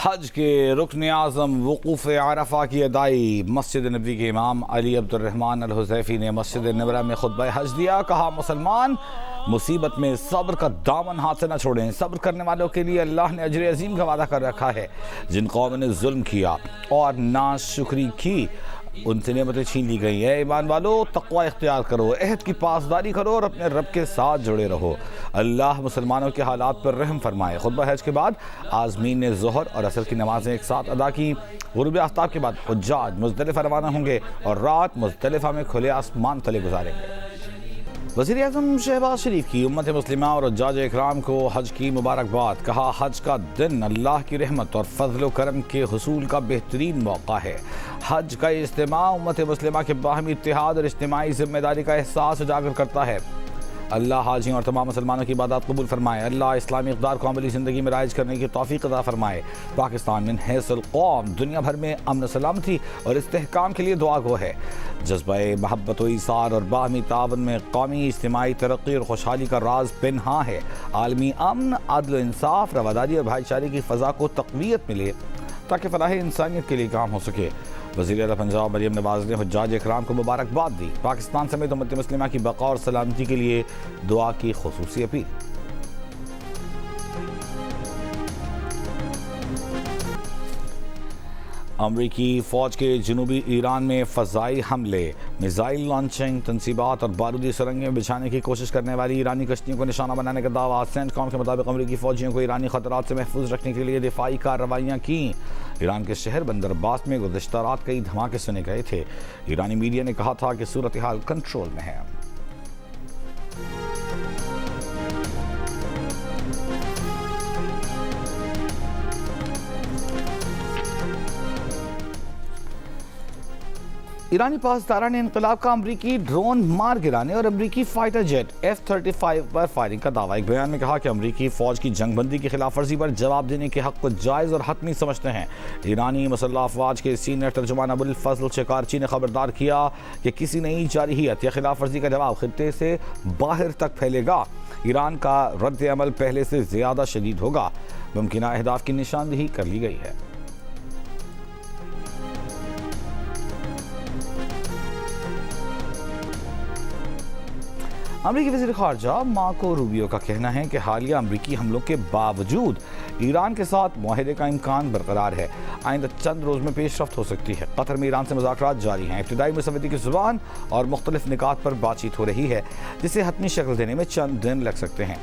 حج کے رکن اعظم وقوف عرفہ کی ادائی مسجد نبوی کے امام علی عبد الرحمن الحذیفی نے مسجد نبوی میں خطبہ حج دیا. کہا مسلمان مصیبت میں صبر کا دامن ہاتھ سے نہ چھوڑیں. صبر کرنے والوں کے لیے اللہ نے اجر عظیم کا وعدہ کر رکھا ہے. جن قوم نے ظلم کیا اور ناشکری کی ان سے نعمتیں چھین لی گئی ہیں. ایمان والو تقوی اختیار کرو, عہد کی پاسداری کرو اور اپنے رب کے ساتھ جڑے رہو. اللہ مسلمانوں کے حالات پر رحم فرمائے. خطبہ حج کے بعد عازمین نے ظہر اور عصر کی نمازیں ایک ساتھ ادا کی. غروب آفتاب کے بعد حجاج مزدلفہ روانہ ہوں گے اور رات مزدلفہ میں کھلے آسمان تلے گزاریں گے. وزیر اعظم شہباز شریف کی امت مسلمہ اور حجاج اکرام کو حج کی مبارکباد. کہا حج کا دن اللہ کی رحمت اور فضل و کرم کے حصول کا بہترین موقع ہے. حج کا اجتماع امت مسلمہ کے باہمی اتحاد اور اجتماعی ذمہ داری کا احساس اجاگر کرتا ہے. اللہ حاجیوں اور تمام مسلمانوں کی عبادات قبول فرمائے. اللہ اسلامی اقدار کو عملی زندگی میں رائج کرنے کی توفیق عطا فرمائے. پاکستان من حیث القوم دنیا بھر میں امن سلامتی اور استحکام کے لیے دعا گو ہے. جذبہ محبت و ایثار اور باہمی تعاون میں قومی اجتماعی ترقی اور خوشحالی کا راز پنہاں ہے. عالمی امن, عدل و انصاف, رواداری اور بھائی چارے کی فضا کو تقویت ملے تاکہ فلاح انسانیت کے لیے کام ہو سکے. وزیر اعلیٰ پنجاب مریم نواز نے حجاج اکرام کو مبارکباد دی. پاکستان سمیت امت مسلمہ کی بقا اور سلامتی کے لیے دعا کی خصوصی اپیل. امریکی فوج کے جنوبی ایران میں فضائی حملے, میزائل لانچنگ, تنصیبات اور بارودی سرنگیں بچھانے کی کوشش کرنے والی ایرانی کشتیوں کو نشانہ بنانے کا دعویٰ. سینٹ کام کے مطابق امریکی فوجیوں کو ایرانی خطرات سے محفوظ رکھنے کے لیے دفاعی کارروائیاں کیں. ایران کے شہر بندر عباس میں گزشتہ رات کئی دھماکے سنے گئے تھے. ایرانی میڈیا نے کہا تھا کہ صورتحال کنٹرول میں ہے. ایرانی پاسداران انقلاب کا امریکی ڈرون مار گرانے اور امریکی فائٹر جیٹ F-35 پر فائرنگ کا دعویٰ. ایک بیان میں کہا کہ امریکی فوج کی جنگ بندی کی خلاف ورزی پر جواب دینے کے حق کو جائز اور حتمی سمجھتے ہیں. ایرانی مسلح افواج کے سینئر ترجمان ابو الفضل شکارچی نے خبردار کیا کہ کسی نئی جارحیت یا خلاف ورزی کا جواب خطے سے باہر تک پھیلے گا. ایران کا رد عمل پہلے سے زیادہ شدید ہوگا. ممکنہ اہداف کی نشاندہی کر لی گئی ہے. امریکی وزیر خارجہ مارکو روبیو کا کہنا ہے کہ حالیہ امریکی حملوں کے باوجود ایران کے ساتھ معاہدے کا امکان برقرار ہے. آئندہ چند روز میں پیش رفت ہو سکتی ہے. قطر میں ایران سے مذاکرات جاری ہیں. ابتدائی مسودے کی زبان اور مختلف نکات پر بات چیت ہو رہی ہے جسے حتمی شکل دینے میں چند دن لگ سکتے ہیں.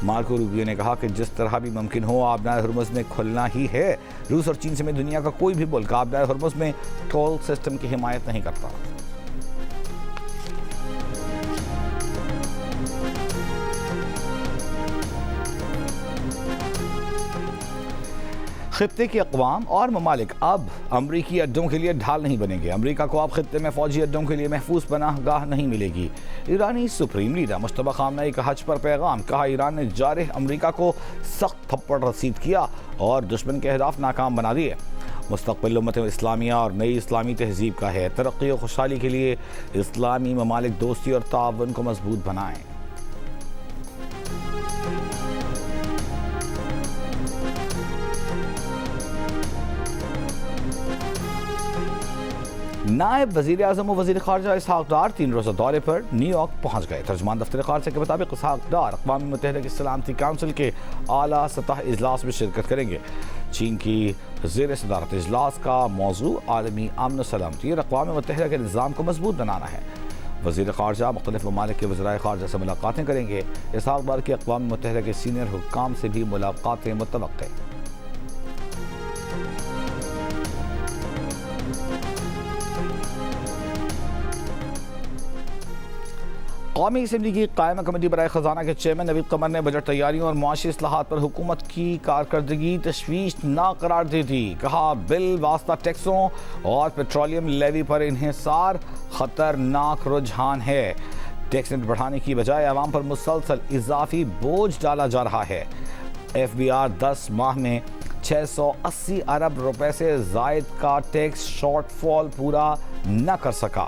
مارکو روبیو نے کہا کہ جس طرح بھی ممکن ہو آبنائے ہرمز میں کھلنا ہی ہے. روس اور چین سمیت دنیا کا کوئی بھی ملک آبنائے ہرمز میں ٹول سسٹم کی حمایت نہیں کرتا. خطے کے اقوام اور ممالک اب امریکی اڈوں کے لیے ڈھال نہیں بنیں گے. امریکہ کو اب خطے میں فوجی اڈوں کے لیے محفوظ پناہ گاہ نہیں ملے گی. ایرانی سپریم لیڈر مجتبی خامنہئی کا حج پر پیغام. کہا ایران نے جارح امریکہ کو سخت تھپڑ رسید کیا اور دشمن کے اہداف ناکام بنا دیے. مستقبل امت اسلامیہ اور نئی اسلامی تہذیب کا ہے. ترقی و خوشحالی کے لیے اسلامی ممالک دوستی اور تعاون کو مضبوط بنائیں. نائب وزیر اعظم و وزیر خارجہ اسحاق ڈار 3 روزہ دورے پر نیو یارک پہنچ گئے. ترجمان دفتر خارجہ کے مطابق اسحاق ڈار اقوام متحدہ کی سلامتی کونسل کے اعلیٰ سطح اجلاس میں شرکت کریں گے. چین کی زیر صدارت اجلاس کا موضوع عالمی امن و سلامتی اور اقوام متحدہ کے نظام کو مضبوط بنانا ہے. وزیر خارجہ مختلف ممالک کے وزرائے خارجہ سے ملاقاتیں کریں گے. اسحاق ڈار کی اقوام متحدہ کے سینئر حکام سے بھی ملاقاتیں متوقع. قومی اسمبلی کی قائمہ کمیٹی برائے خزانہ کے چیئرمین نوید قمر نے بجٹ تیاریوں اور معاشی اصلاحات پر حکومت کی کارکردگی تشویشناک قرار دی تھی. کہا بل واسطہ ٹیکسوں اور پیٹرولیم لیوی پر انحصار خطرناک رجحان ہے. ٹیکس ریٹ بڑھانے کی بجائے عوام پر مسلسل اضافی بوجھ ڈالا جا رہا ہے. FBR 10 ماہ میں 680 ارب روپے سے زائد کا ٹیکس شارٹ فال پورا نہ کر سکا.